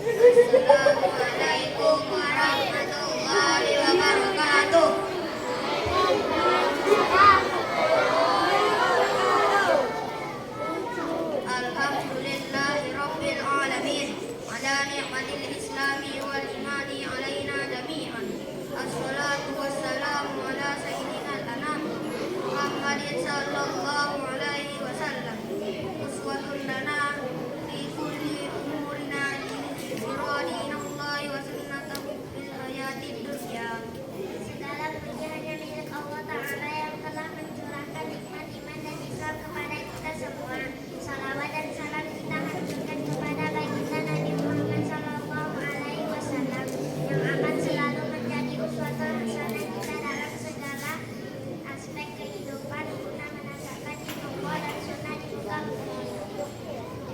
Assalamualaikum warahmatullahi wabarakatuh. Alhamdulillahi rabbil alamin. Ala ni'matil islami wal imani alaina jami'an. Assalatu wassalamu ala sayyidina anam Muhammadin sallallahu alaihi wasallam. Uswatun lana fi kulli umurina dininallahi wa sunnatahu fil hayatid dunya. Segala puji hanya milik Allah Ta'ala yang telah mencurahkan nikmat iman dan Islam kepada kita semua. Salawat dan salam kita hancurkan kepada baginda Nabi Muhammad Sallallahu Alaihi Wasallam yang akan selalu menjadi uswatun hasanah kita dalam segala aspek kehidupan guna menegakkan Allah dan sunnah di muka bumi.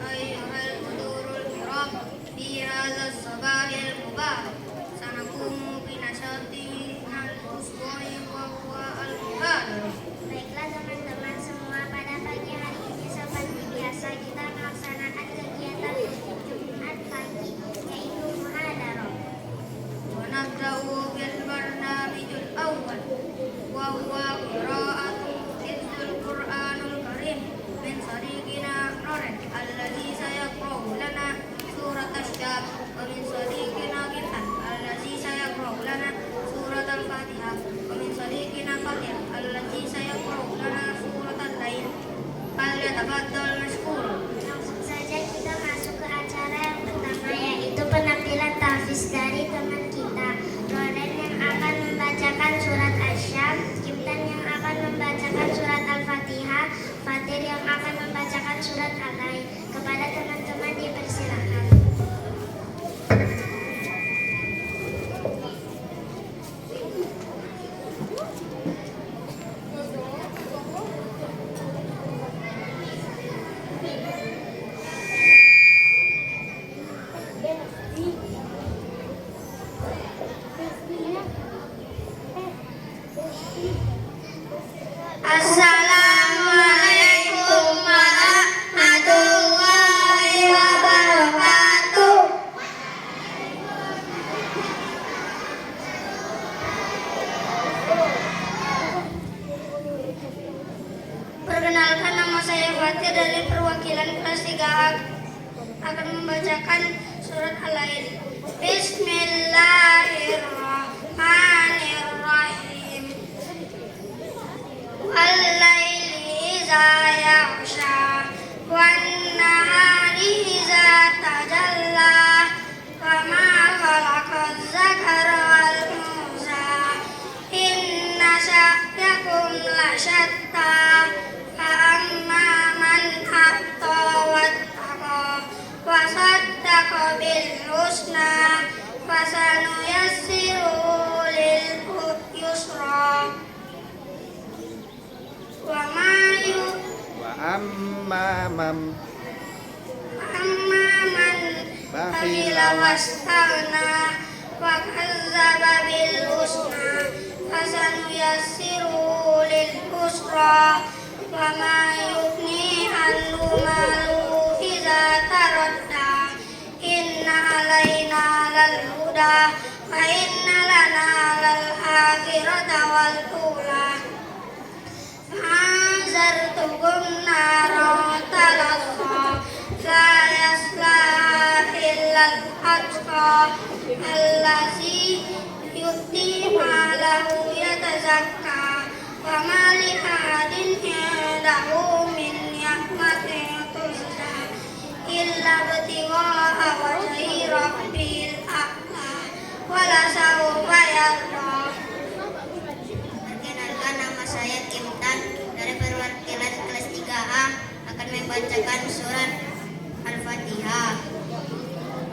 Ayyuhal hudurul kiram, fi hadzal sabahil mubarak sanakum bi nashatinal usbu'i wa huwa al-mubarak. Baiklah teman-teman semua, pada pagi hari ini seperti biasa kita melaksanakan kegiatan Jumat pagi yaitu muhadarah. Wa nabda'u bil barnamijil awwal wa huwa qira'atu hifdzul Qur'anul Karim min sadiqina Nurek alladzi sayaqra'u lana surat asy-Syam wa min sadiqina Qitan alladzi sayaqra'u lana surat al-Fatihah wa min sadiqina Fatir alladzi sayaqra'u lana surat al-Lail. Falyatafaddal mashkur. Langsung saja kita masuk ke acara yang pertama, yaitu penampilan tahfiz dari teman kita. Roden yang akan membacakan surat Asy-Syam, Kiptan yang akan membacakan surat Al-Fatihah, Fatir yang akan membacakan surat Al-Lail. Kepada teman-teman dipersilakan. Assalamualaikum warahmatullahi wabarakatuh. Perkenalkan, nama saya Fatir dari perwakilan kelas 3A akan membacakan surat Al-Lail. Bismillahirrahmanirrahim. Wal-laili idza yaghsha wan-nahari idza tajalla wa ma khalaqaz zakara wal unsa inna sa'yakum lasyatta fa amma man a'ta wattaqa wa saddaqa bil husna fasanuyassiruhu lil yusra. Wa amma man bakhila wastaghna wa kazzaba bil husna fasanuyassiruhu lil usra. Wa ma yughni anhu maluhu idza taradda inna alaina lal huda wa inna lana lal akhirata wal ula. Anzartukum naran talazza la yaslaha illal atqa allazi yu'ti malahu yatazakka wa ma li ahadin indahu min ni'matin tujza illa ibtigha'a wajhi rabbil a'la wa la sawfa yarda. Perkenalkan, nama saya Kiptan dari perwakilan kelas 3A akan membacakan surat Al-Fatihah.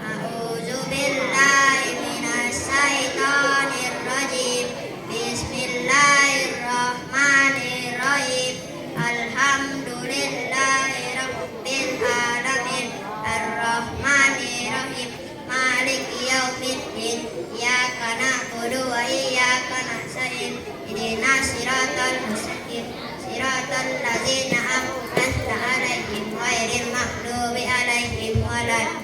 A'udzu billahi minasy syaithanir rajim. Bismillahirrahmanirrahim. Alhamdulillahi rabbil alamin. Ar-Rahmanirrahim. Maliki yaumiddin. Iyyaka na'budu wa iyyaka nasta'in. Ihdinas siratal mustaqim. Siratal ladzina an'amta 'alaihim ghairil maghdubi 'alaihim walad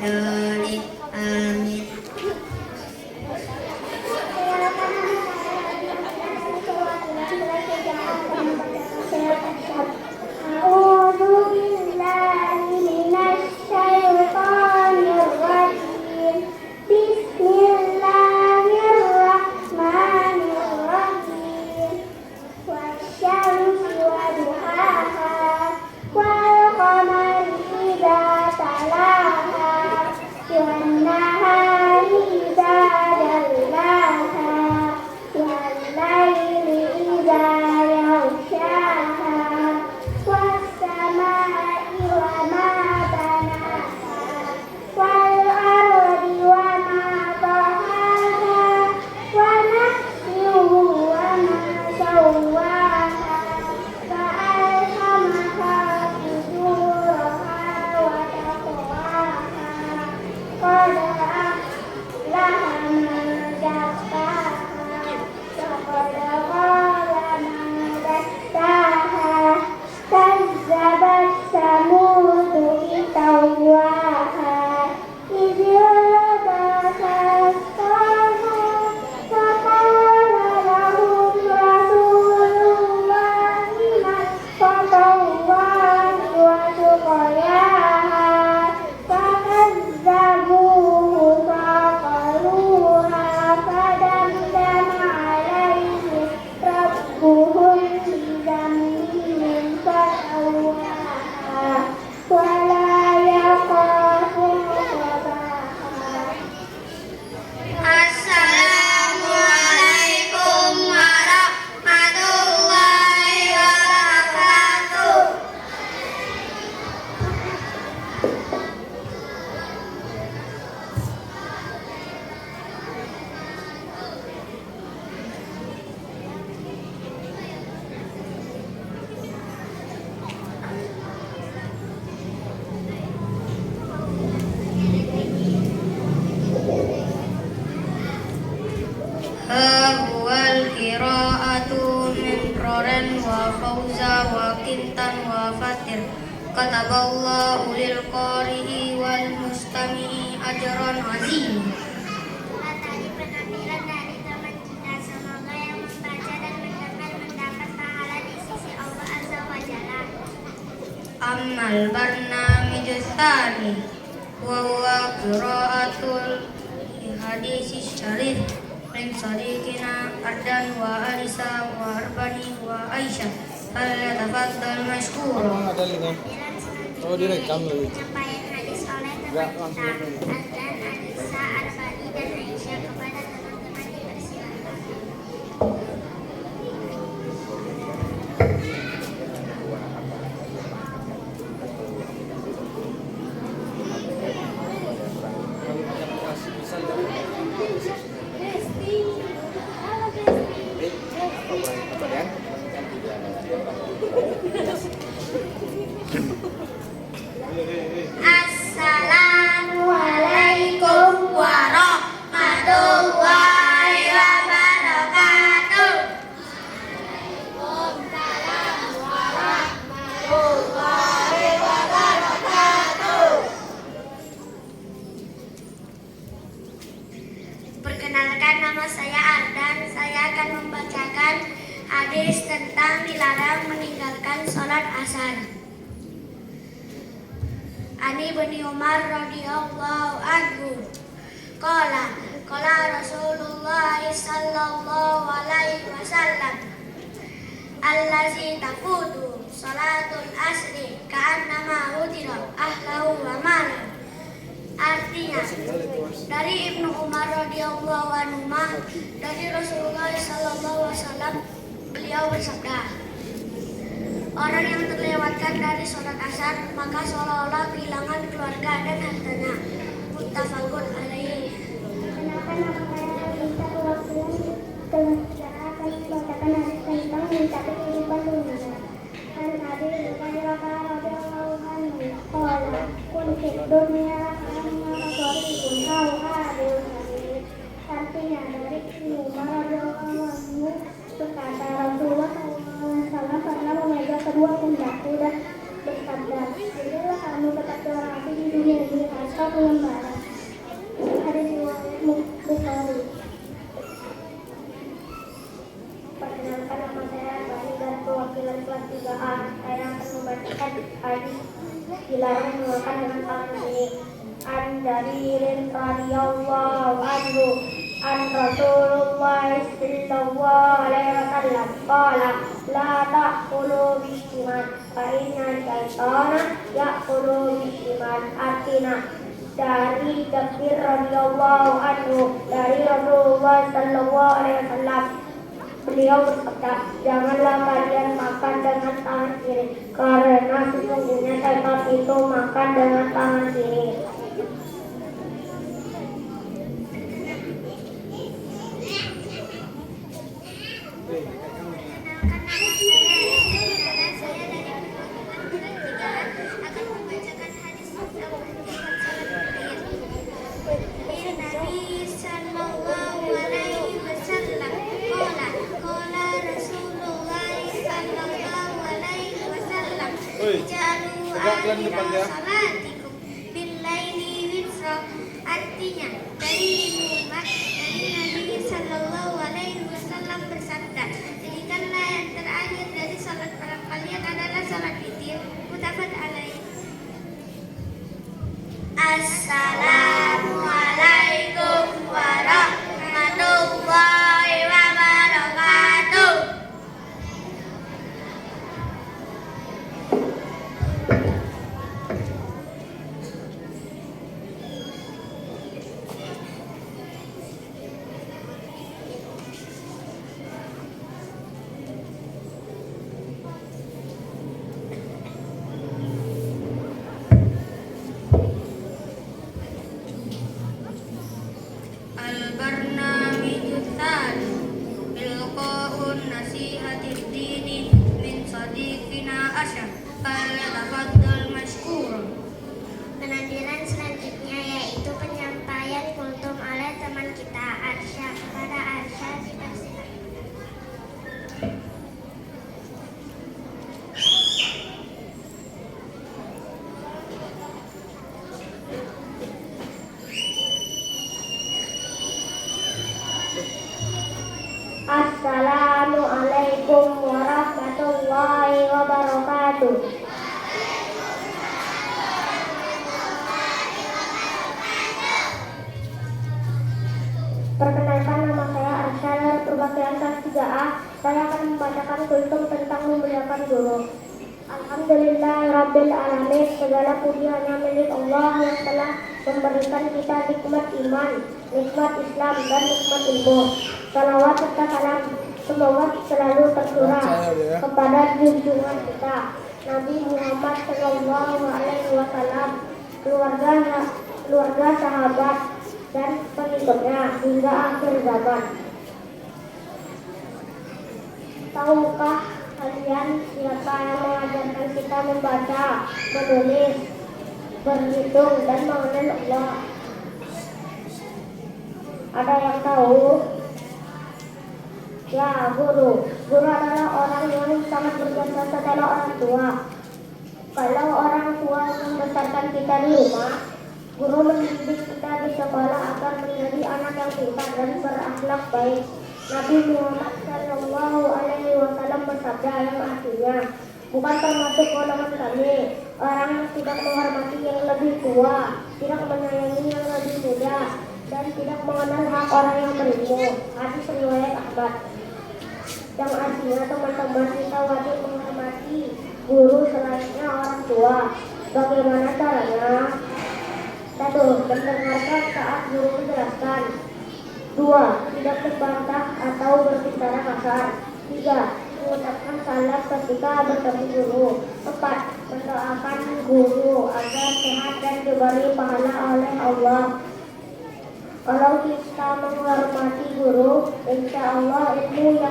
muqitan wa fatir. Kataballahu lil qari'i wal mustami'i ajran azim. Tadi penampilan dari teman kita, semoga yang membaca dan mendengar mendapat pahala di sisi Allah Azza wa Jalla. Ammal barnamijus tsani wa huwa qiraatul hadis syarif min sadiqina Ardan wa Alisa wa Arbani wa Aisyah. Falyatafaddal mashkura. Oh, direkam lagi. Penyampaian hadis oleh teman kita, Ardan, Alisa, Arbani, dan Aisyah. Kepada teman-teman dipersilakan. Assalamualaikum warahmatullahi wabarakatuh. Waalaikumsalam warahmatullahi wabarakatuh. Perkenalkan, nama saya Ardan. Saya akan membacakan hadis tentang dilarang meninggalkan sholat asar. Ani bin Umar radhiyallahu anhu qala Rasulullah sallallahu alaihi wasallam allazi tafutu salatul asri ka'annama udira ahlahu wa malahu. Artinya, dari Ibnu Umar radhiyallahu anhu dari Rasulullah sallallahu alaihi wasallam, beliau bersabda, orang yang terlewatkan dari sholat asar maka seolah-olah kehilangan keluarga dan hartanya. Muttafaqun alaihi. Kenapa nama saya Alisa Wakil dengan sejarah akan membacakan hadis tentang mencapai kehidupan dunia. Dan hadis dari Rasulullah radhiyallahu anhu qala kuntu dunya kama qadharikun hadir. Artinya, dari Ibnu Umar radhiyallahu anhu berkata, Rasulullah SAW pernah memegang kedua pundakku dan bersabda, jadilah kamu tetap berarti di dunia ini asal pengembara. Hadis riwayat Bukhari. Perkenalkan, nama saya Bani dan perwakilan kelas 3A. Saya akan membacakan hadis dilarang mengeluarkan dengan tangan kiri. An Jaririn radhiyallahu anhu an Rasulullah sallallahu alaihi wasallam qala la ta'kulu bishimal fa inna syaitana ya'kulu bishimal. Artinya, dari Jabir radhiyallahu anhu dari Rasulullah sallallahu alaihi wasallam, beliau bersabda, janganlah kalian makan dengan tangan kiri karena sesungguhnya syaitan itu makan dengan tangan kiri. Artinya, dari Ibnu Umar dari Nabi Sallallahu Alaihi Wasallam bersabda, jadikanlah yang terakhir dari salat para kalian adalah salat witir. Muttafaq alaih. Assalamualaikum warahmatullahi wabarakatuh. Penampilan selanjutnya yaitu penyampaian kultum oleh teman kita Arsya. Kepada Arsya dipersilakan. Assalamualaikum warahmatullahi wabarakatuh. Perkenalkan, nama saya Arsha dari Perbakian kelas 3A. Saya akan membacakan kultum tentang memuliakan guru. Alhamdulillahirabbil alamin. Segala puji hanya milik Allah yang telah memberikan kita nikmat iman, nikmat Islam, dan nikmat ilmu. Salawat serta salam semoga selalu tercurah kepada junjungan kita Nabi Muhammad SAW, keluarga, sahabat, dan pengikutnya hingga akhir zaman. Tahukah kalian siapa yang mengajarkan kita membaca, menulis, berhitung, dan mengenal Allah? Ada yang tahu? Ya, guru. Guru adalah orang yang sangat berjasa setelah orang tua. Kalau orang tua membesarkan kita di rumah, guru mendidik kita di sekolah agar menjadi anak yang pintar dan berakhlak baik. Nabi Muhammad SAW bersabda yang artinya, bukan termasuk golongan kami orang yang tidak menghormati yang lebih tua, tidak menyayangi yang lebih muda, dan tidak mengenal hak orang yang berilmu. Hadis riwayat Ahmad. Yang artinya teman-teman kita wajib menghormati guru selayaknya orang tua. Bagaimana caranya? 1. Mendengarkan saat guru menjelaskan. 2. Tidak membantah atau berbicara kasar. 3. Mengucapkan salam ketika bertemu guru. 4. Mendoakan guru agar sehat dan diberi pahala oleh Allah. Kalau kita menghormati guru, insya Allah ilmu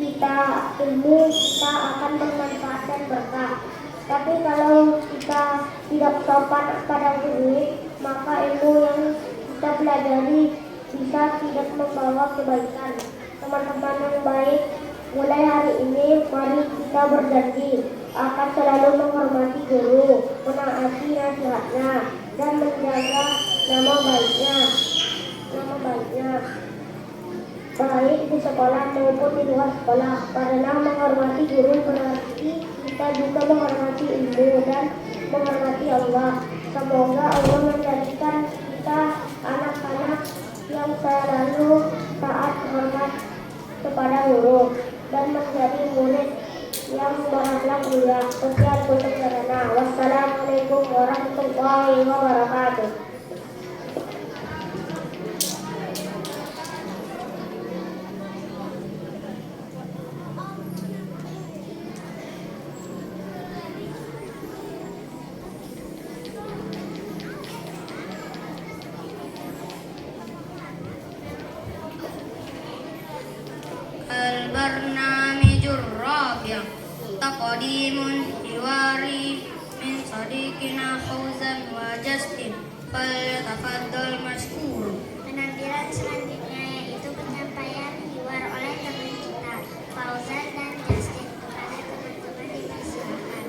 kita akan bermanfaat dan berkah. Tapi kalau kita tidak sopan pada guru, maka ilmu yang kita pelajari bisa tidak membawa kebaikan. Teman-teman yang baik, mulai hari ini mari kita berjanji akan selalu menghormati guru, menaati nasihatnya, dan menjaga nama baiknya, baik di sekolah maupun di luar sekolah. Karena menghormati guru berarti kita juga menghormati ilmu dan menghormati Allah. Semoga Allah menjadikan kita anak-anak yang selalu taat hormat kepada guru dan menjadi murid yang berakhlak mulia. Sekian untuk sarana. Wassalamualaikum warahmatullahi wabarakatuh. Al-barnamijur rabi' taqdimun hiwari min sadiqina Fauzan wa Justin falyatafaddal mashkur. Penampilan selanjutnya yaitu penyampaian hiwar oleh teman kita Fauzan dan Justin. Kepada teman-teman dipersilakan.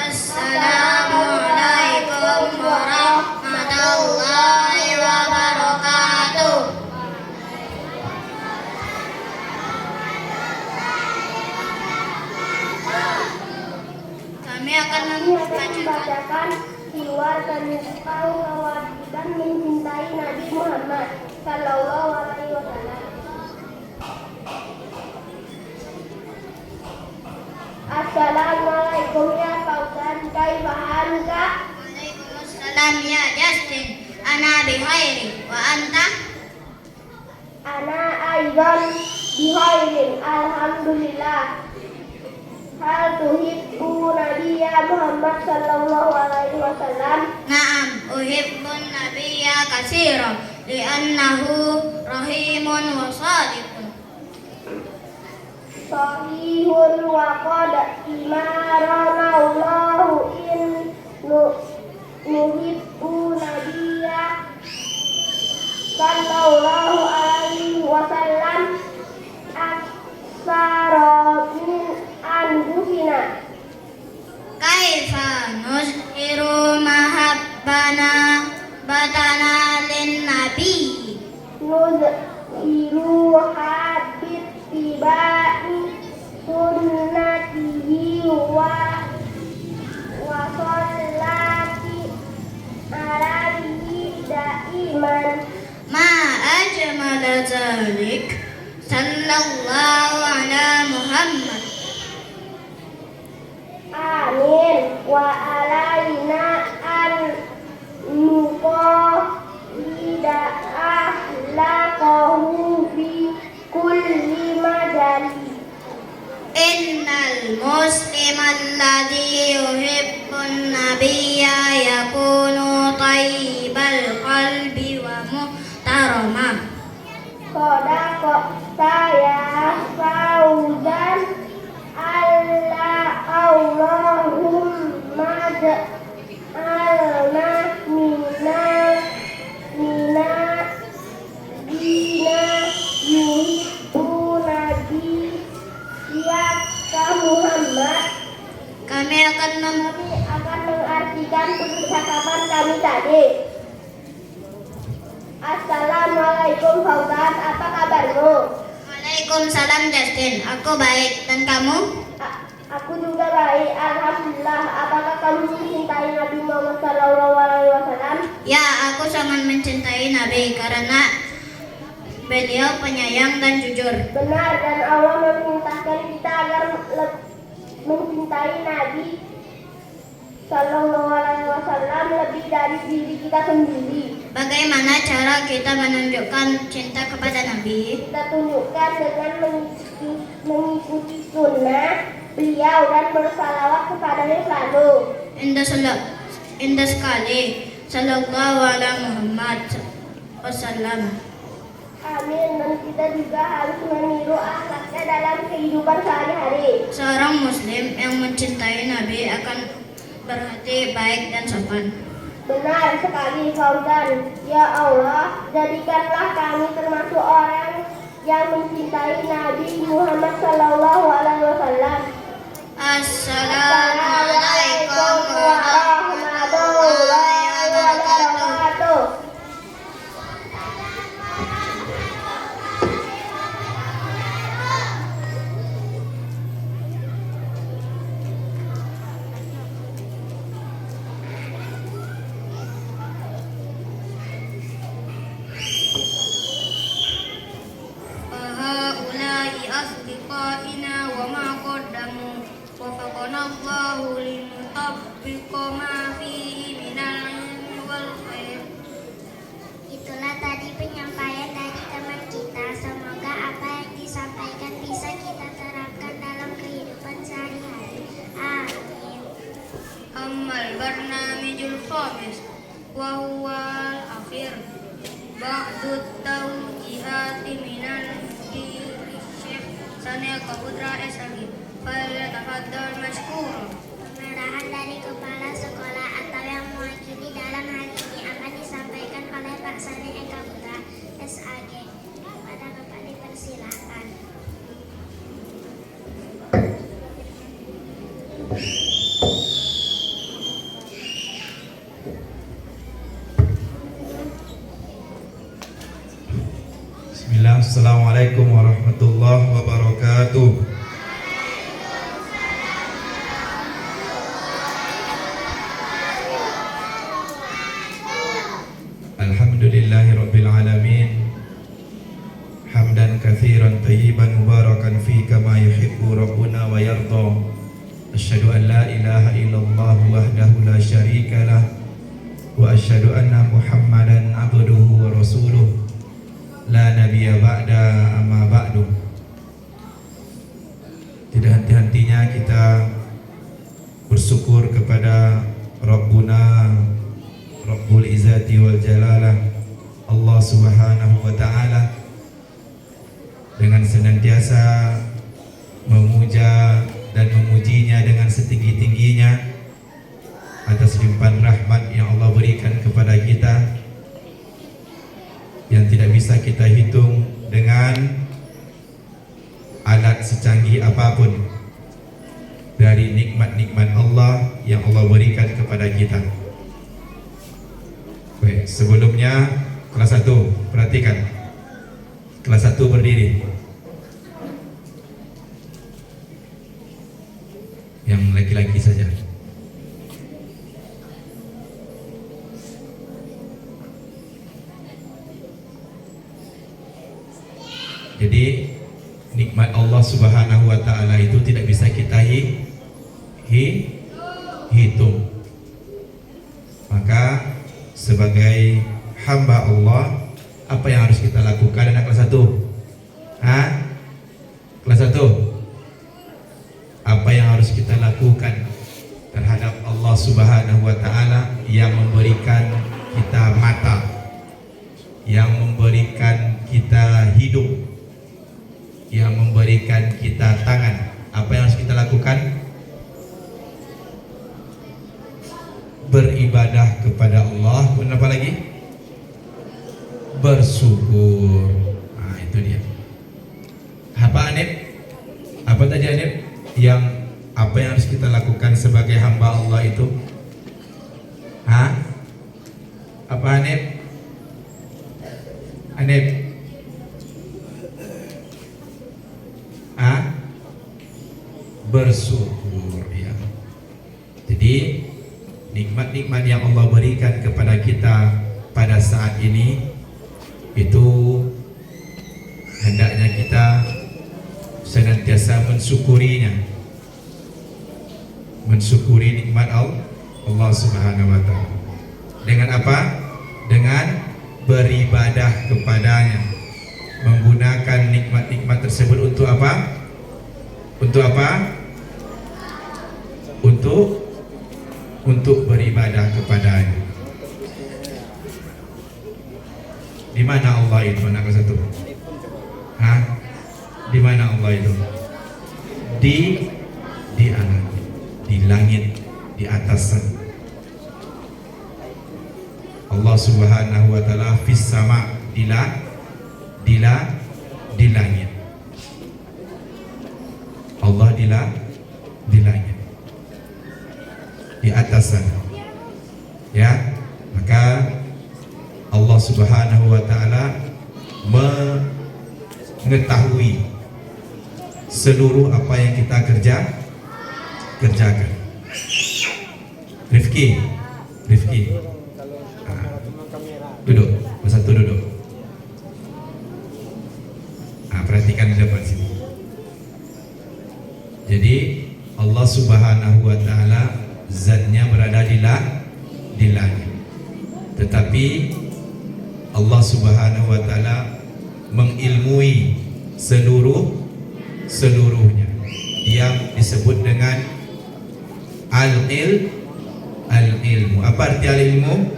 Assalamualaikum warahmatullahi wabarakatuh. Kami akan membacakan hiwar tentang kewajiban mencintai Nabi Muhammad Sallallahu Alaihi Wasallam. Assalamualaikum ya Fauzan, kaifa anta? Waalaikumsalam ya Justin. Ana bikhairi wa anta? Ana aidan bihairin, alhamdulillah. Hal tuhibbu Nabiya Muhammad Sallallahu Alaihi Wasallam? Naam, uhibbun nabiyya katsira li'annahu rahimun wa sadiqun. Sahihun wa qad imarana Allahu in nuhibbu Nabiya kaifa nuzhiru mahabbana batana lin nabi nuzhiru habib tibai sunnatihi wa sholati alaihi daiman. ma ajmala zalik sallallahu ala Muhammad. Amin. Wa alaina an nuqallida akhlaqahu fi kulli majali. Innal muslima alladhi yuhibbun nabiyya yakunu tayyibal qalbi wa muhtarama. Sodako saya fauzan Allahumma ja'alna mina dina yuhibbuna ka Muhammad. Kami akan mengartikan percakapan kami tadi. Assalamualaikum Fauzan, apa kabarmu? Waalaikumsalam Justin, aku baik, dan kamu? Aku juga baik, alhamdulillah. Apakah kamu mencintai Nabi Muhammad SAW? Ya, aku sangat mencintai Nabi karena beliau penyayang dan jujur. Benar, dan Allah memerintahkan kita agar mencintai Nabi SAW lebih dari diri kita sendiri. Bagaimana cara kita menunjukkan cinta kepada Nabi? Kita tunjukkan dengan mengikuti sunnah beliau dan bersalawat kepadanya selalu. Indah sekali. Sallallahu ala Muhammad wasallam. Amin. Dan kita juga harus meniru akhlaknya dalam kehidupan sehari-hari. Seorang muslim yang mencintai Nabi akan berhati baik dan sopan. Benar sekali Fauzan. Ya Allah, jadikanlah kami termasuk orang yang mencintai Nabi Muhammad SAW. Assalamualaikum warahmatullahi wabarakatuh. Fahaulai asdiqaina wa ma qaddamu wafaqana Allahu linutabbiqa ma fihi minal ilmi wal khair. Itulah tadi penyampaian dari teman kita. Semoga apa yang disampaikan bisa kita terapkan dalam kehidupan sehari-hari. Amin. Ammal barnamijul khamis wa huwa al-akhir ba'du tawjihati minan Syekh Sania Kaputra S.A.G. Falyatafaddal mashkur. Pengarahan dari kepala sekolah atau yang mewakili dalam hal ini akan disampaikan oleh Pak Sani Eka Putra SAG. Kepada Bapak dipersilakan. Bismillah, Assalamualaikum warahmatullahi wabarakatuh. Alhamdulillahi rabbil alamin. Hamdan katsiran tayyiban mubarakan fi kama yuhibbu rabbuna wa yarda. Asyhadu an la ilaha illallah wahdahu la syarika lah wa asyhadu anna Muhammadan abduhu wa rasuluh. La nabiyya ba'da amma ba'du. Tidak henti-hentinya kita bersyukur kepada Rabbuna Rabbul Izzati wal Jalalah, Allah Subhanahu wa Ta'ala, dengan senantiasa memuja dan memujinya dengan setinggi-tingginya atas limpahan rahmat yang Allah berikan kepada kita, yang tidak bisa kita hitung dengan alat secanggih apapun. Dari nikmat-nikmat Allah yang Allah berikan kepada kita. Baik, sebelumnya kelas 1, perhatikan. Kelas 1 berdiri. Yang laki-laki saja. Jadi nikmat Allah Subhanahu wa taala itu tidak bisa kita hitung. Maka sebagai hamba Allah, apa yang harus kita lakukan anak kelas 1? Kelas 1. Apa yang harus kita lakukan terhadap Allah Subhanahu wa taala yang memberikan kita mata, yang memberikan kita hidup, yang memberikan kita tangan? Apa yang harus kita lakukan? Beribadah kepada Allah. Kemudian apa lagi? Bersyukur. Nah, itu dia. Apa Anip? Apa tadi Anip? Apa yang harus kita lakukan sebagai hamba Allah itu? Apa Anip? Anip? Bersyukur, ya. Jadi nikmat-nikmat yang Allah berikan kepada kita pada saat ini itu hendaknya kita senantiasa mensyukurinya, mensyukuri nikmat Allah Subhanahu wa taala. Dengan apa? Dengan beribadah kepadanya, menggunakan nikmat-nikmat tersebut untuk apa? Untuk apa? Untuk beribadah kepadanya. Di mana Allah itu anak kelas 1? Di mana Allah itu? Di alam, di langit, di atas sana. Allah Subhanahu wa taala fis sama, di langit. Allah di langit, di atas sana. Ya, maka Allah Subhanahu wa taala mengetahui seluruh apa yang kita kerjakan. Rifki. Duduk, bersatu duduk. Perhatikan di depan sini. Jadi Allah Subhanahu wa taala zatnya berada di langit. Tetapi Allah Subhanahu wa taala mengilmui seluruhnya. Dia disebut dengan al-ilmu. Apa arti al-ilmu?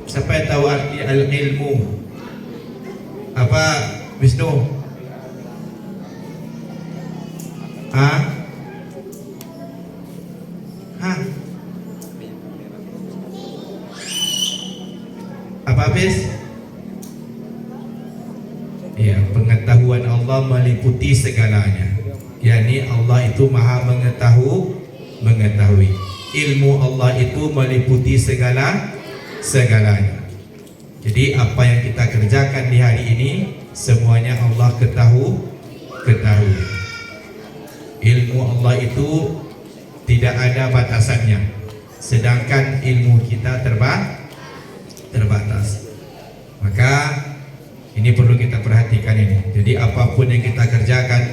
Siapa yang tahu arti al-ilmu? Apa Wisnu? Apa habis? Ya, pengetahuan Allah meliputi segalanya. yakni Allah itu maha mengetahui. Ilmu Allah itu meliputi segalanya. Jadi apa yang kita kerjakan di hari ini semuanya Allah ketahui. Ilmu Allah itu tidak ada batasannya, sedangkan ilmu kita terbatas. Maka ini perlu kita perhatikan ini. Jadi apapun yang kita kerjakan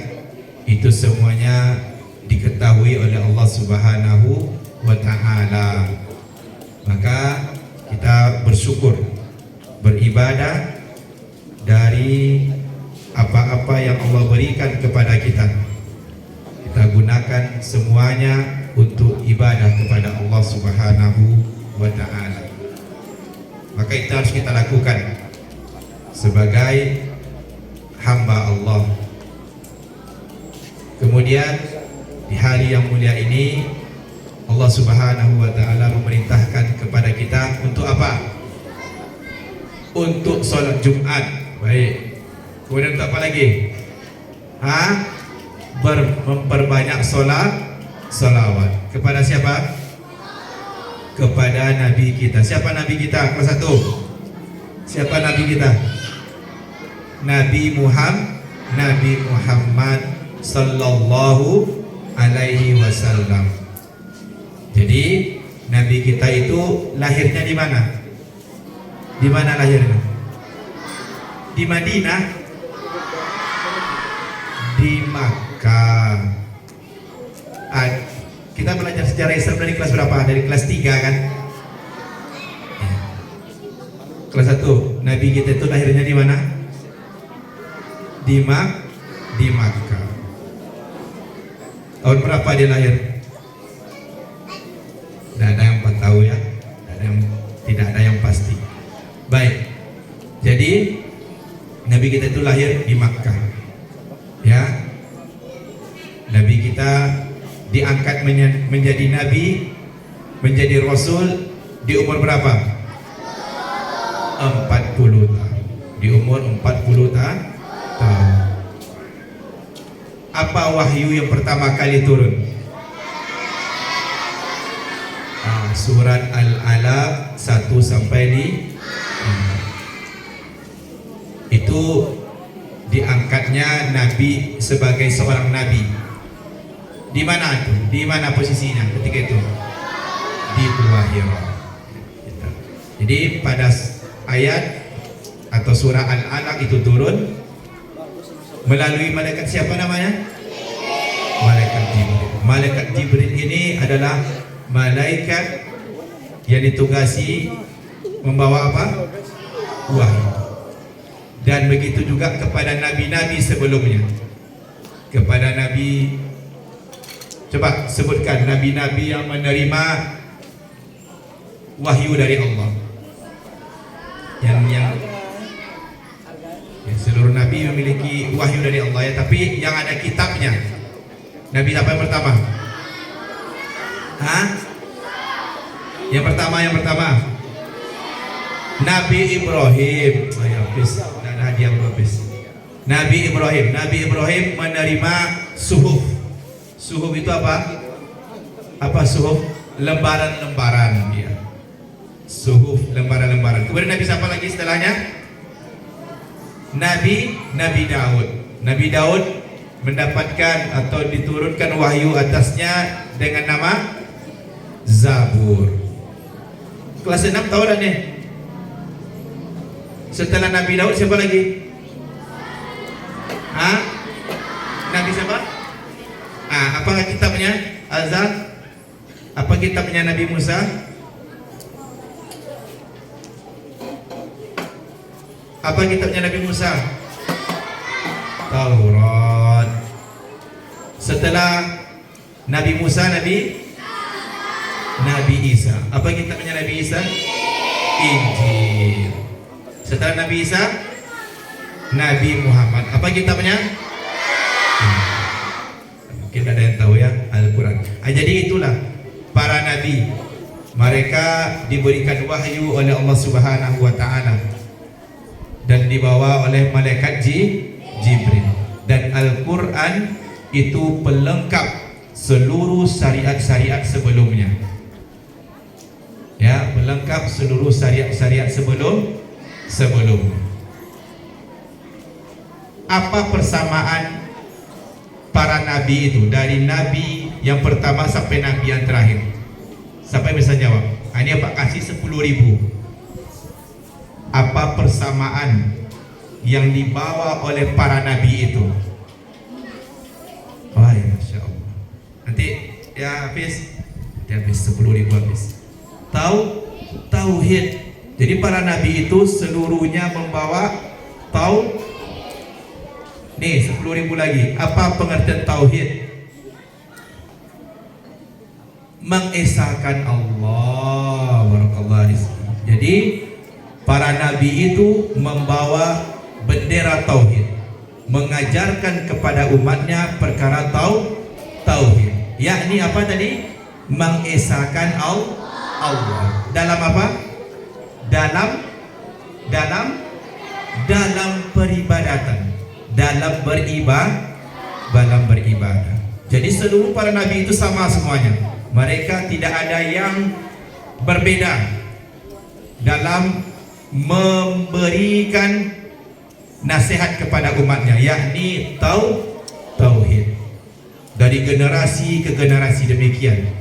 itu semuanya diketahui oleh Allah Subhanahu wa ta'ala. Maka kita bersyukur, beribadah dari apa-apa yang Allah berikan kepada kita. Kita gunakan semuanya untuk ibadah kepada Allah Subhanahu wa ta'ala. Maka itu harus kita lakukan sebagai hamba Allah. Kemudian di hari yang mulia ini Allah Subhanahu wa ta'ala memerintahkan kepada kita untuk apa? Untuk sholat Jumat. Baik. Kemudian untuk apa lagi? Memperbanyak sholat salawat. Kepada siapa? Kepada Nabi kita. Siapa Nabi kita? Kelas 1. Siapa Nabi kita? Nabi Muhammad sallallahu alaihi wasallam. Jadi Nabi kita itu lahirnya di mana? Di mana lahirnya? Di Madinah? Di Makkah. Kita belajar sejarah Islam dari kelas berapa? Dari kelas 3 kan? Ya. Kelas 1. Nabi kita itu lahirnya di mana? Di Makkah. Tahun berapa dia lahir? Tidak ada yang tahu ya. Tidak ada yang pasti. Baik. Jadi Nabi kita itu lahir di Makkah. Ya. Nabi kita diangkat menjadi nabi, menjadi rasul di umur berapa? 40 tahun. Di umur 40 tahun. Apa wahyu yang pertama kali turun? Surat Al-Alaq 1 sampai 5. Itu diangkatnya Nabi sebagai seorang nabi. Di mana itu? Di mana posisinya ketika itu? Di Gua Hira. Jadi pada ayat atau surah Al-Alaq itu turun melalui malaikat siapa namanya? Malaikat Jibril. Malaikat Jibril ini adalah malaikat yang ditugasi membawa apa? Wahyu. Dan begitu juga kepada nabi-nabi sebelumnya. Kepada nabi, coba sebutkan nabi-nabi yang menerima wahyu dari Allah. Yang seluruh nabi memiliki wahyu dari Allah ya, tapi yang ada kitabnya. Nabi siapa yang pertama? Yang pertama Nabi Ibrahim. Oh ya, habis. Dan hadiah habis. Nabi Ibrahim menerima suhuf. Suhuf itu apa? Apa suhuf? Lembaran-lembaran ya. Suhuf, lembaran-lembaran. Kemudian Nabi siapa lagi setelahnya? Nabi Daud. Nabi Daud mendapatkan atau diturunkan wahyu atasnya dengan nama Zabur. Kelas 6 tahu dah nih. Setelah Nabi Daud siapa lagi? Nabi siapa? Apa kitabnya? Azal. Apa kitabnya Nabi Musa? Apa kitabnya Nabi Musa? Taurat. Setelah Nabi Musa, Nabi Isa. Apa kitabnya Nabi Isa? Injil. Setelah Nabi Isa, Nabi Muhammad. Apa kitabnya? Mungkin ada yang tahu ya, Al-Quran. Jadi itulah para nabi. Mereka diberikan wahyu oleh Allah Subhanahu wa Ta'ala dan dibawa oleh malaikat Jibril. Dan Al-Quran itu pelengkap seluruh syariat-syariat sebelumnya. Ya, melengkap seluruh syariat-syariat sebelum. Apa persamaan para nabi itu dari nabi yang pertama sampai nabi yang terakhir? Siapa yang bisa jawab? Ini Pak kasih 10.000. Apa persamaan yang dibawa oleh para nabi itu? Oh ya, Masya Allah. Nanti ya habis 10.000 habis. Tauhid. Jadi para nabi itu seluruhnya membawa nih 10.000 lagi. Apa pengertian tauhid? Mengesahkan Allah. Barakallahu. Jadi para nabi itu membawa bendera tauhid, mengajarkan kepada umatnya perkara tauhid. Yakni apa tadi? Mengesahkan Allah. Dalam apa? Dalam peribadatan, dalam beribadah. Jadi seluruh para nabi itu sama semuanya. Mereka tidak ada yang berbeda dalam memberikan nasihat kepada umatnya, yakni tauhid. Dari generasi ke generasi demikian.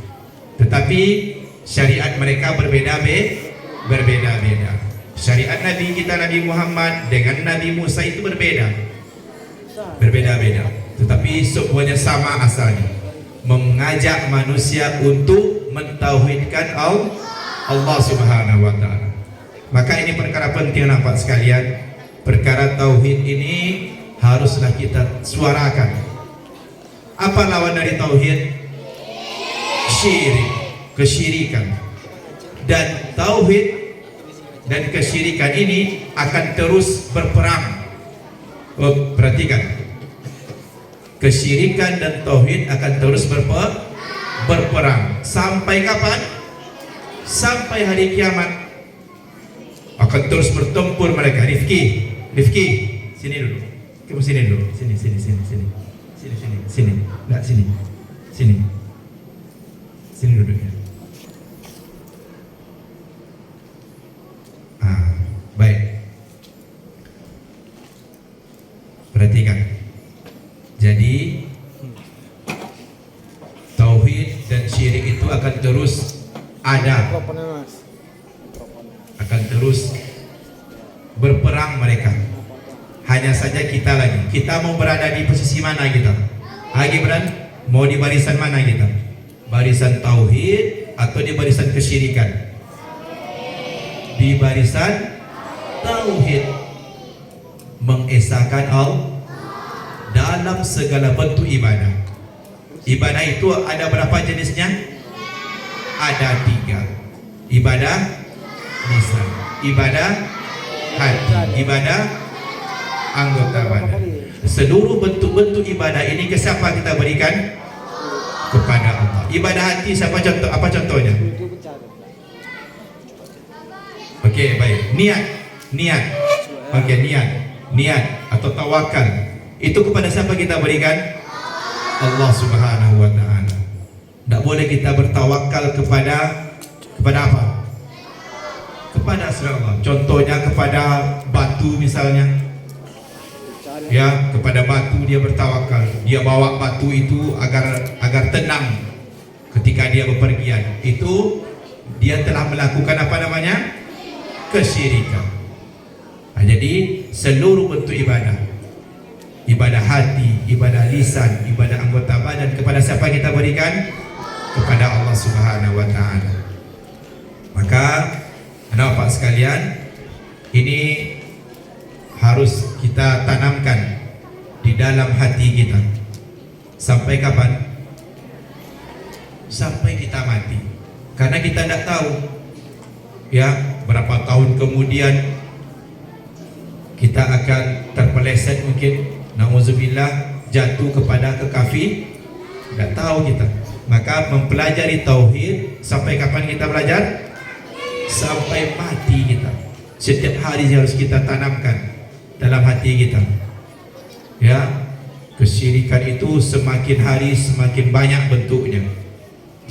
Tetapi syariat mereka berbeda-beda. Syariat Nabi kita Nabi Muhammad dengan Nabi Musa itu berbeda-beda. Tetapi semuanya sama asalnya, mengajak manusia untuk mentauhidkan Allah Subhanahu wa taala. Maka ini perkara penting nampak sekalian. Perkara tauhid ini haruslah kita suarakan. Apa lawan dari tauhid? Syirik, kesyirikan. Dan tauhid dan kesyirikan ini akan terus berperang. Oh, perhatikan. Kesyirikan dan tauhid akan terus berperang. Sampai kapan? Sampai hari kiamat. Akan terus bertempur mereka. Rifki, sini dulu. Kamu sini dulu. Sini. Enggak, sini. Sini duduknya. Baik. Perhatikan. Jadi tauhid dan syirik itu akan terus ada. Akan terus berperang mereka. Hanya saja kita mau berada di posisi mana kita? Gibran, mau di barisan mana kita? Barisan tauhid atau di barisan kesyirikan? Di barisan tauhid, mengesahkan Allah dalam segala bentuk ibadah. Ibadah itu ada berapa jenisnya? Ada 3. Ibadah lisan, ibadah hati, ibadah anggota badan. Seluruh bentuk-bentuk ibadah ini ke siapa kita berikan? Kepada Allah. Ibadah hati apa contohnya? Okey, baik. Niat. Okey, niat atau tawakal. Itu kepada siapa kita berikan? Allah Subhanahu wa taala. Tak boleh kita bertawakal kepada apa? Kepada selain Allah. Contohnya kepada batu misalnya. Ya, kepada batu dia bertawakal. Dia bawa batu itu agar tenang ketika dia bepergian. Itu dia telah melakukan apa namanya? Kesyirikan. Jadi seluruh bentuk ibadah hati, ibadah lisan, ibadah anggota badan, kepada siapa kita berikan? Kepada Allah Subhanahu wa taala. Maka Bapak sekalian, ini harus kita tanamkan di dalam hati kita. Sampai kapan? Sampai kita mati. Karena kita tidak tahu ya berapa tahun kemudian kita akan terpeleset, mungkin na'udzubillah jatuh kepada kekafir. Tidak tahu kita. Maka mempelajari tauhid sampai kapan kita belajar? Sampai mati kita. Setiap hari harus kita tanamkan dalam hati kita. Ya, kesyirikan itu semakin hari semakin banyak bentuknya.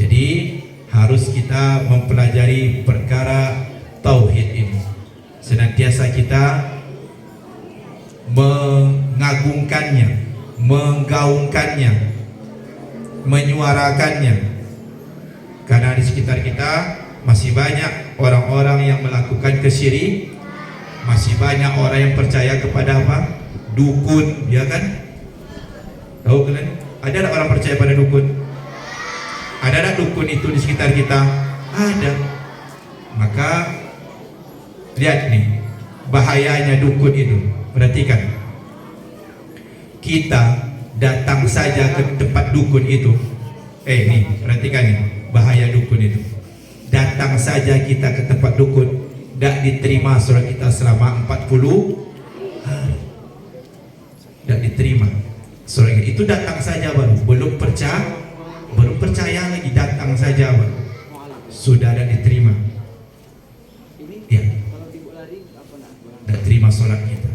Jadi harus kita mempelajari perkara tauhid ini. Senantiasa kita mengagungkannya, menggaungkannya, menyuarakannya. Karena di sekitar kita masih banyak orang-orang yang melakukan kesyirikan. Masih banyak orang yang percaya kepada apa? Dukun, ya kan? Tahu kalian? Ada tak orang percaya pada dukun? Ada tak dukun itu di sekitar kita? Ada. Maka lihat nih bahayanya dukun itu. Perhatikan. Kita datang saja ke tempat dukun itu. Nih, perhatikan nih bahaya dukun itu. Datang saja kita ke tempat dukun, tidak diterima surat kita selama 40 hari. Tidak diterima surat itu. Datang saja baru, belum percaya lagi, datang saja baru sudah tidak diterima. Ya, tidak terima surat kita.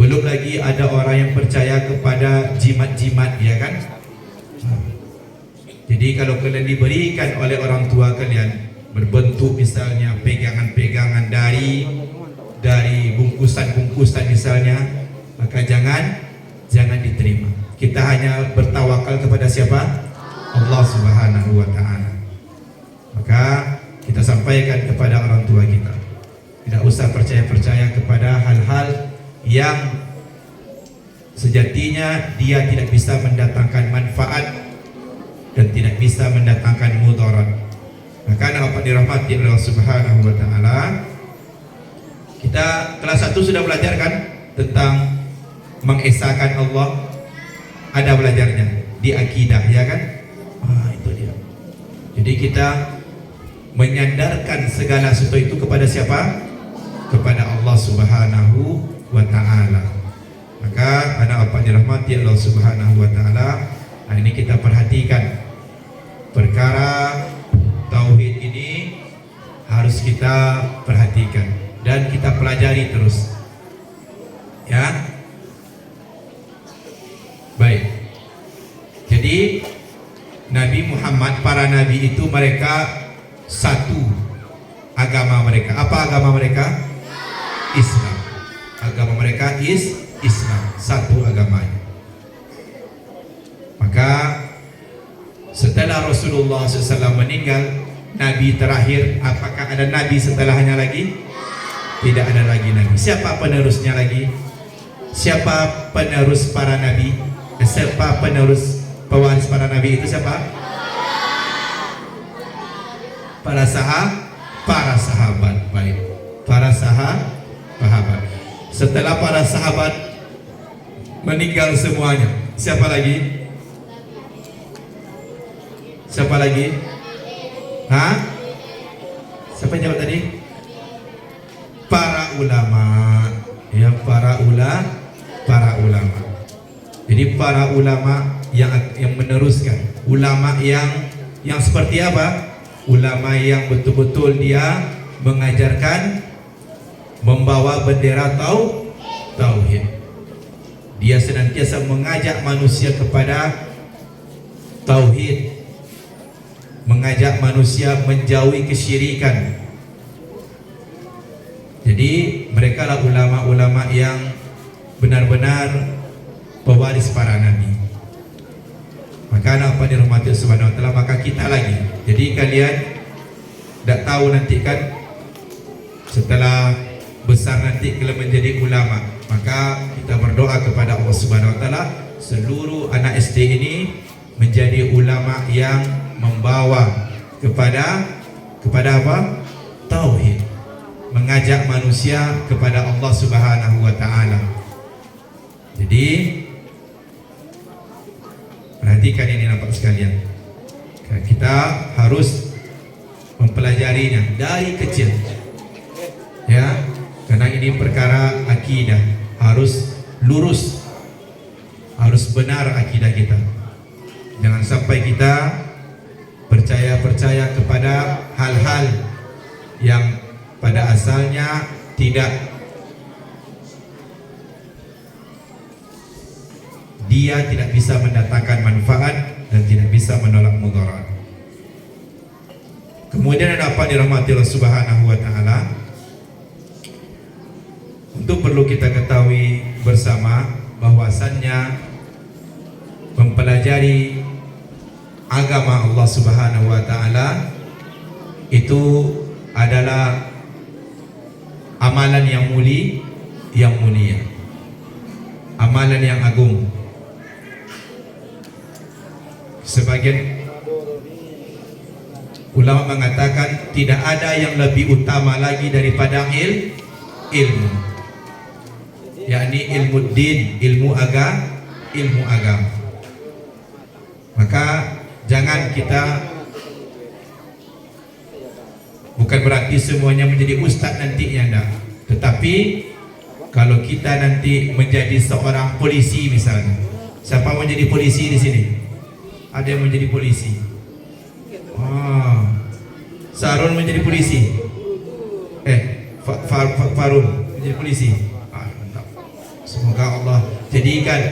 Belum lagi ada orang yang percaya kepada jimat-jimat, ya kan? Jadi kalau kalian diberikan oleh orang tua kalian berbentuk misalnya pegangan-pegangan dari bungkusan-bungkusan misalnya, maka jangan diterima. Kita hanya bertawakal kepada siapa? Allah Subhanahu wa taala. Maka kita sampaikan kepada orang tua kita, tidak usah percaya kepada hal-hal yang sejatinya dia tidak bisa mendatangkan manfaat dan tidak bisa mendatangkan mudarat. Maka anak dirahmati Allah Subhanahu wa taala, kita kelas 1 sudah belajar kan tentang mengesahkan Allah, ada belajarnya di akidah, ya kan? Itu dia. Jadi kita menyandarkan segala sesuatu itu kepada siapa? Kepada Allah Subhanahu wa ta'ala. Maka anak apa dirahmati Allah Subhanahu wa ta'ala, ini kita perhatikan perkara tauhid ini harus kita perhatikan dan kita pelajari terus, ya. Baik. Jadi Nabi Muhammad, para nabi itu mereka satu agama mereka. Apa agama mereka? Islam. Agama mereka Islam, satu agamanya. Maka setelah Rasulullah SAW meninggal, nabi terakhir, apakah ada nabi setelahnya lagi? Tidak ada lagi nabi. Siapa penerusnya lagi? Siapa penerus para nabi? Siapa penerus pewaris para nabi itu siapa? Para sahabat. Baik. Para sahabat. Setelah para sahabat meninggal semuanya, siapa lagi? Siapa lagi? Siapa yang jawab tadi? Para ulama. Ya, para ulama. Jadi para ulama yang meneruskan, ulama yang seperti apa? Ulama yang betul-betul dia mengajarkan, membawa bendera tauhid. Dia senantiasa mengajak manusia kepada tauhid, mengajak manusia menjauhi kesyirikan. Jadi mereka lah ulama-ulama yang benar-benar pewaris para nabi. Maka apa dirahmati Subhanahu wa taala, maka kita lagi. Jadi kalian tidak tahu nanti kan setelah besar nanti kalian menjadi ulama, maka kita berdoa kepada Allah Subhanahu wa taala seluruh anak SD ini menjadi ulama yang membawa kepada apa? Tauhid, mengajak manusia kepada Allah Subhanahu wa taala. Jadi perhatikan ini nampak sekalian, kita harus mempelajarinya dari kecil, ya, karena ini perkara akidah, harus lurus, harus benar akidah kita. Jangan sampai kita percaya kepada hal-hal yang pada asalnya dia tidak bisa mendatangkan manfaat dan tidak bisa menolak mudarat. Kemudian ada apa dirahmati Allah Subhanahu wa taala? Untuk perlu kita ketahui bersama bahwasannya mempelajari agama Allah Subhanahu wa taala itu adalah amalan yang mulia, amalan yang agung. Sebagian ulama mengatakan tidak ada yang lebih utama lagi daripada ilmu, yakni ilmu din, ilmu agama. Maka jangan kita, bukan berarti semuanya menjadi ustaz nantinya, enggak. Tetapi kalau kita nanti menjadi seorang polisi misalnya, siapa mau jadi polisi di sini? Ada yang menjadi polisi? Sarun menjadi polisi. Farun menjadi polisi. Mantap. Semoga Semoga Allah jadikan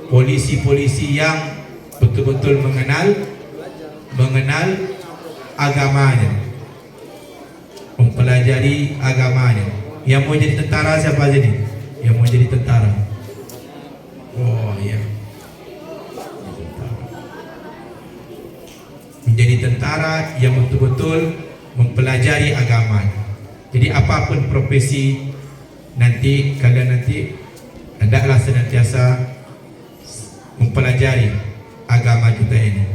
polisi-polisi yang betul-betul mengenal agamanya, mempelajari agamanya. Yang mau jadi tentara siapa aja nih? Yang mau jadi tentara? Oh ya, menjadi tentara yang betul-betul mempelajari agama. Jadi apapun profesi nanti kalian hendaklah senantiasa mempelajari agama kita ini.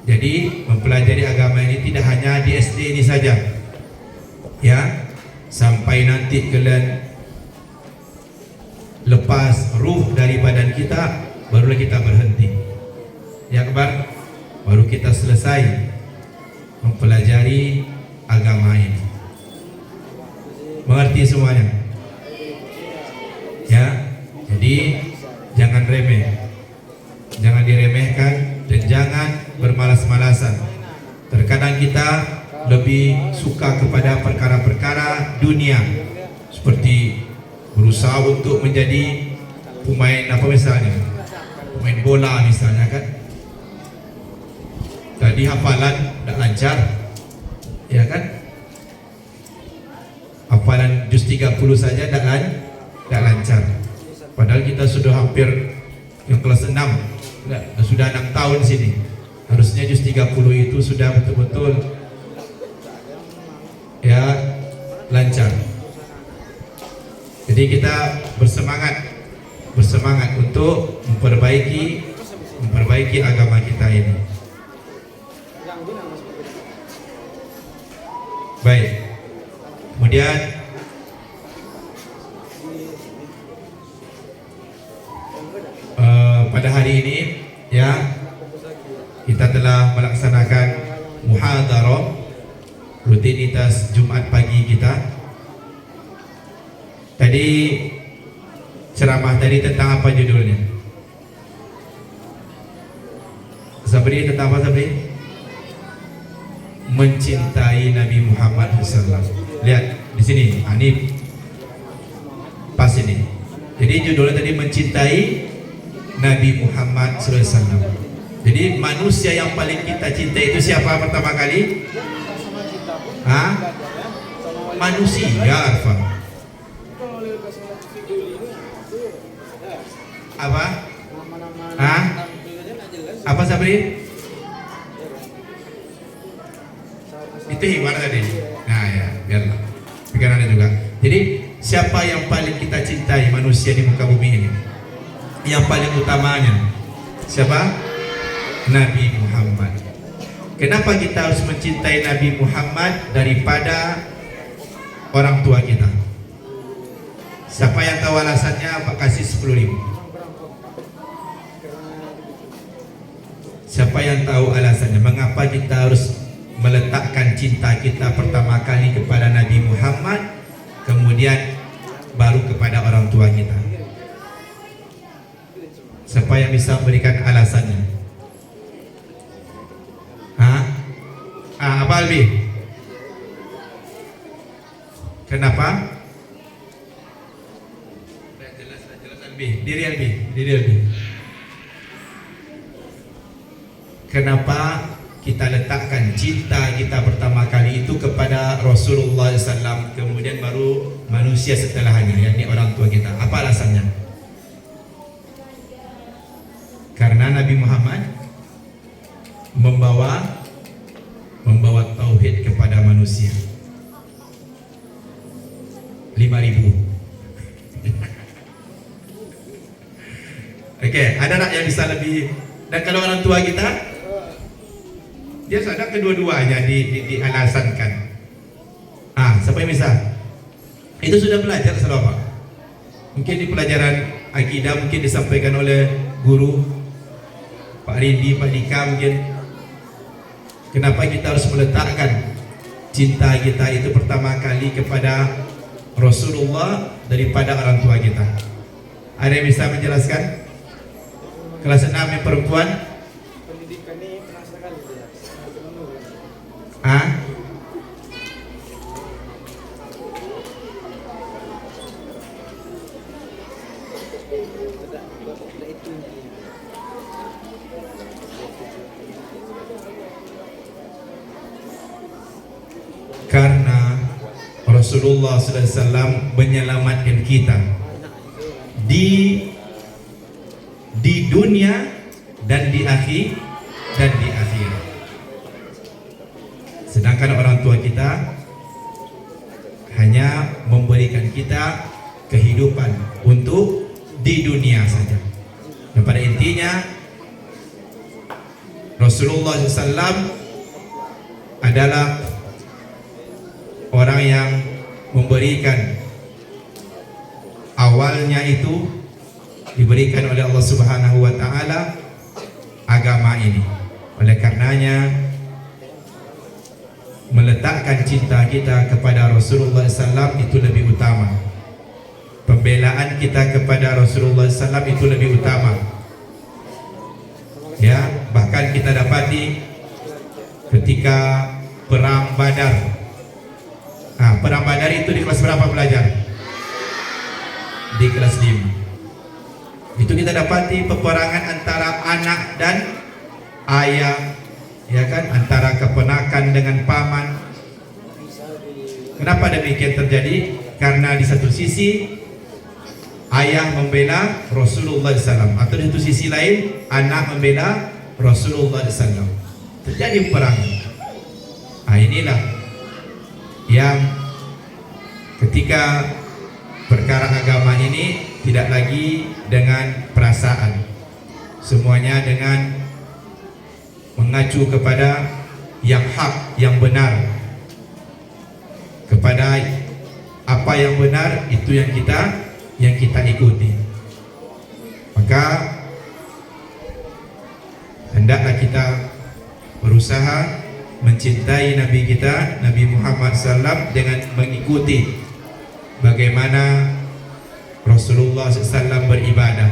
Jadi mempelajari agama ini tidak hanya di SD ini saja, ya, sampai nanti kalian lepas ruh dari badan kita, barulah kita berhenti. Ya kabar, baru kita selesai mempelajari agama ini. Mengerti semuanya? Ya, jadi jangan remeh, jangan diremehkan dan jangan bermalas-malasan. Terkadang kita lebih suka kepada perkara-perkara dunia, seperti berusaha untuk menjadi pemain apa misalnya, pemain bola misalnya kan. Tadi hafalan tak lancar, ya kan? Hafalan juz 30 saja tak lancar. Padahal kita sudah hampir yang kelas 6, sudah 6 tahun sini. Harusnya juz 30 itu sudah betul-betul ya lancar. Jadi kita bersemangat untuk memperbaiki agama kita ini. Baik. Kemudian pada hari ini ya kita telah melaksanakan muhadarah rutinitas Jumat pagi kita. Tadi ceramah tadi tentang apa judulnya? Sabri, tentang apa Sabri? Mencintai Nabi Muhammad SAW. Lihat di sini, ini pas ini. Jadi judulnya tadi mencintai Nabi Muhammad SAW. Jadi manusia yang paling kita cintai itu siapa pertama kali? Manusia, Arfa. Apa? Apa Sabri? Itu hikmah tadi. Nah ya, biarlah pikirannya juga. Jadi siapa yang paling kita cintai manusia di muka bumi ini? Yang paling utamanya siapa? Nabi Muhammad. Kenapa kita harus mencintai Nabi Muhammad daripada orang tua kita? Siapa yang tahu alasannya? Pak kasih 10.000. Siapa yang tahu alasannya? Mengapa kita harus meletakkan cinta kita pertama kali kepada Nabi Muhammad, kemudian baru kepada orang tua kita? Siapa yang bisa memberikan alasannya? Apa Albi? Kenapa? Jelas Albi. Diri Albi. Kenapa kita letakkan cinta kita pertama kali itu kepada Rasulullah SAW, kemudian baru manusia setelahnya, yakni orang tua kita? Apa alasannya? Karena Nabi Muhammad membawa tauhid kepada manusia. 5.000. Oke, ada nak yang bisa lebih? Dan kalau orang tua kita, dia sadar kedua-duanya dialasankan. Siapa yang bisa? Itu sudah belajar selalu Pak. Mungkin di pelajaran akidah mungkin disampaikan oleh guru Pak Rindi, Pak Dika mungkin. Kenapa kita harus meletakkan cinta kita itu pertama kali kepada Rasulullah daripada orang tua kita? Ada yang bisa menjelaskan? Kelas 6 yang perempuan? Pendidikan ini pernah sekali ya. Rasulullah sallallahu alaihi wasallam menyelamatkan kita di dunia dan di akhirat. Sedangkan orang tua kita hanya memberikan kita kehidupan untuk di dunia saja. Dan pada intinya Rasulullah SAW adalah orang yang memberikan, awalnya itu diberikan oleh Allah Subhanahu wa taala agama ini. Oleh karenanya meletakkan cinta kita kepada Rasulullah SAW itu lebih utama. Pembelaan kita kepada Rasulullah SAW itu lebih utama. Ya, bahkan kita dapati ketika perang Badar. Nah, perang Badar itu di kelas berapa belajar? Di kelas 5. Itu kita dapati peperangan antara anak dan ayah, ya kan, antara keponakan dengan paman. Kenapa demikian terjadi? Karena di satu sisi ayah membela Rasulullah SAW, atau di satu sisi lain anak membela Rasulullah SAW. Terjadi perang. Nah, inilah yang ketika perkara agama ini tidak lagi dengan perasaan, semuanya dengan mengacu kepada yang hak, yang benar, kepada apa yang benar itu yang kita ikuti. Maka hendaklah kita berusaha mencintai Nabi kita, Nabi Muhammad SAW, dengan mengikuti bagaimana Rasulullah SAW beribadah.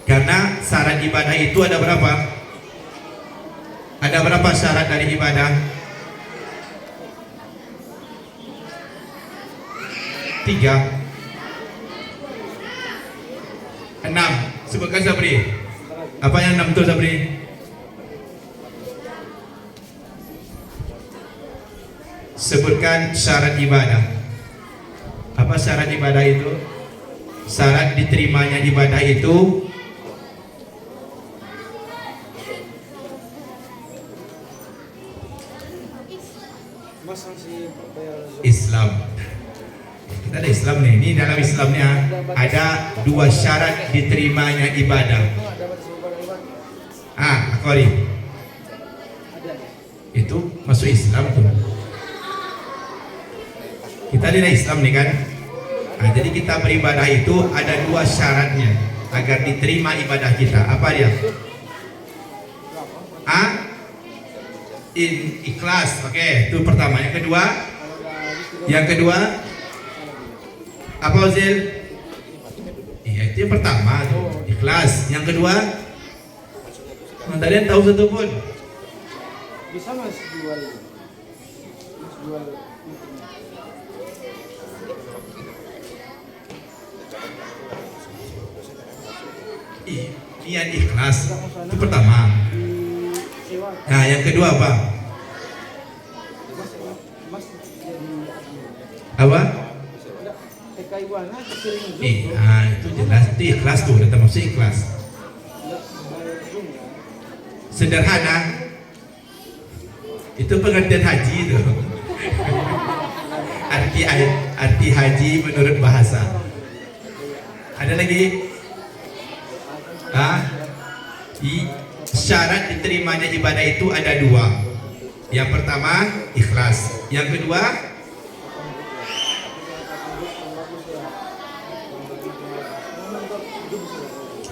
Karena syarat ibadah itu ada berapa? Ada berapa syarat dari ibadah? 3, 6. Sebutkan Sabri. Apa yang 6 tu Sabri? Sebutkan syarat ibadah. Apa syarat ibadah itu? Syarat diterimanya ibadah itu Islam. Kita ada Islam nih. Ini dalam Islamnya ada 2 syarat diterimanya ibadah. Akhwari. Itu masuk Islam tuh. Kita ada Islam nih kan. Jadi kita beribadah itu ada 2 syaratnya agar diterima ibadah kita. Apa dia? Ikhlas. Oke, itu pertama. Yang kedua apa Zil? Iya, itu yang pertama tuh, ikhlas. Yang kedua, kalian tahu satu pun? Bisa mas jual niat ikhlas itu pertama. Nah, yang kedua apa? Apa? Itu jelas, itu ikhlas tuh, udah termasuk ikhlas. Sederhana, itu pengertian haji tuh. Arti haji menurut bahasa. Ada lagi? Syarat diterimanya ibadah itu ada 2. Yang pertama ikhlas. Yang kedua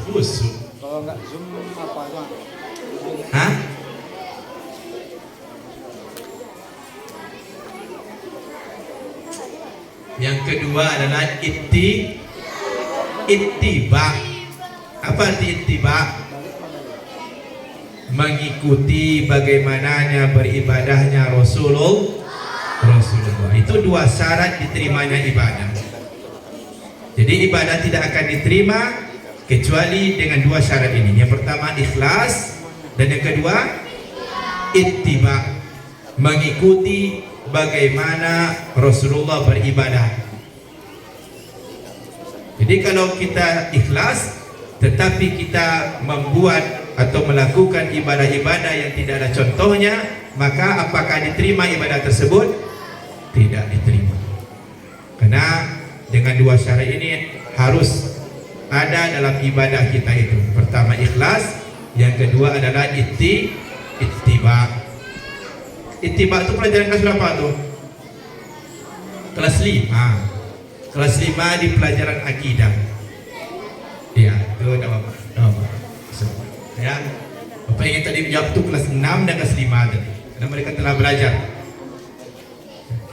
khusyuk. Kalau nggak zoom apa tuh? Yang kedua adalah ittiba. Apa arti ittiba? Mengikuti bagaimananya beribadahnya Rasulullah. Itu 2 syarat diterimanya ibadah. Jadi ibadah tidak akan diterima kecuali dengan 2 syarat ini. Yang pertama ikhlas, dan yang kedua ittiba, mengikuti bagaimana Rasulullah beribadah. Jadi kalau kita ikhlas tetapi kita membuat atau melakukan ibadah-ibadah yang tidak ada contohnya, maka apakah diterima ibadah tersebut? Tidak diterima. Karena dengan dua syarat ini harus ada dalam ibadah kita itu. Pertama ikhlas, yang kedua adalah ittiba. Ittiba itu pelajaran kelas berapa tuh? Kelas 5. Kelas 5 di pelajaran akidah. Iya, itu udah Bapak. Ya. Bapak ingin tadi jawab tuh kelas 6 dan kelas 5 tadi. Karena mereka telah belajar.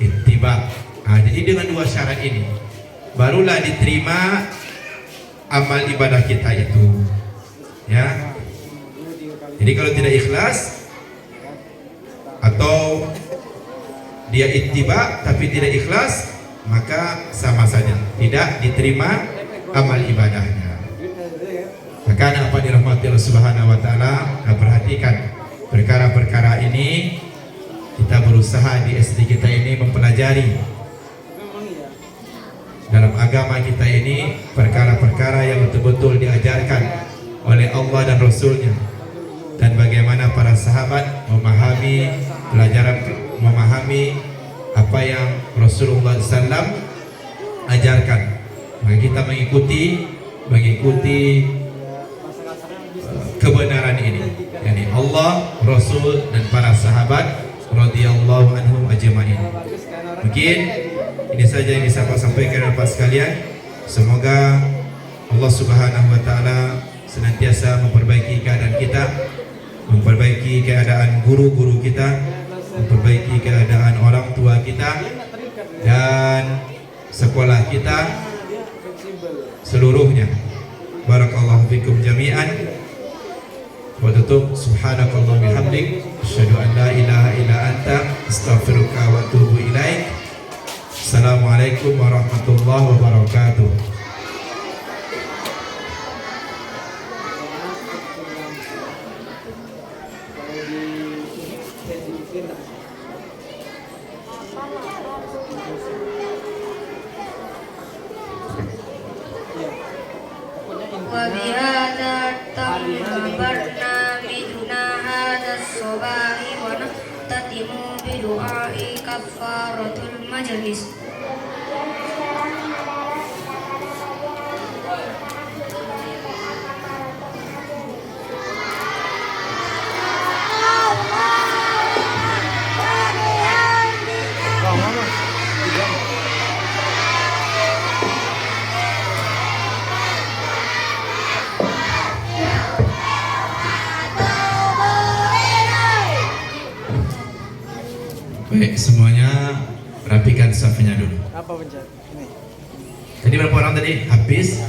Ittiba. Jadi dengan dua syarat ini barulah diterima amal ibadah kita itu. Ya. Jadi kalau tidak ikhlas atau dia ittiba tapi tidak ikhlas, maka sama saja tidak diterima amal ibadahnya. Maka apa dirahmati Allah Subhanahu wa taala, perhatikan perkara-perkara ini. Kita berusaha di SD kita ini mempelajari dalam agama kita ini perkara-perkara yang betul-betul diajarkan oleh Allah dan Rasulnya, dan bagaimana para sahabat memahami pelajaran, memahami apa yang Rasulullah SAW ajarkan. Maka kita mengikuti kebenaran ini, yakni Allah, Rasul dan para sahabat radhiyallahu anhum ajma'in. Mungkin ini saja yang bisa saya sampaikan Bapak sekalian. Semoga Allah Subhanahu wa taala senantiasa memperbaiki keadaan kita, memperbaiki keadaan guru-guru kita, memperbaiki keadaan orang tua kita dan sekolah kita seluruhnya. Barakallahu fikum jami'an. Wa tutup subhanakallah bihamdik asyhadu an la ilaha illa anta astaghfiruka wa atubu ilaik. Assalamualaikum warahmatullahi wabarakatuh. Wa bihadza tamma barnamijuna hadzal sabahi wa nahtatimu bi du'ai kafaratul majlis. Baik, semuanya rapikan safnya dulu. Apa pencet? Ini. Tadi berapa orang tadi? Habis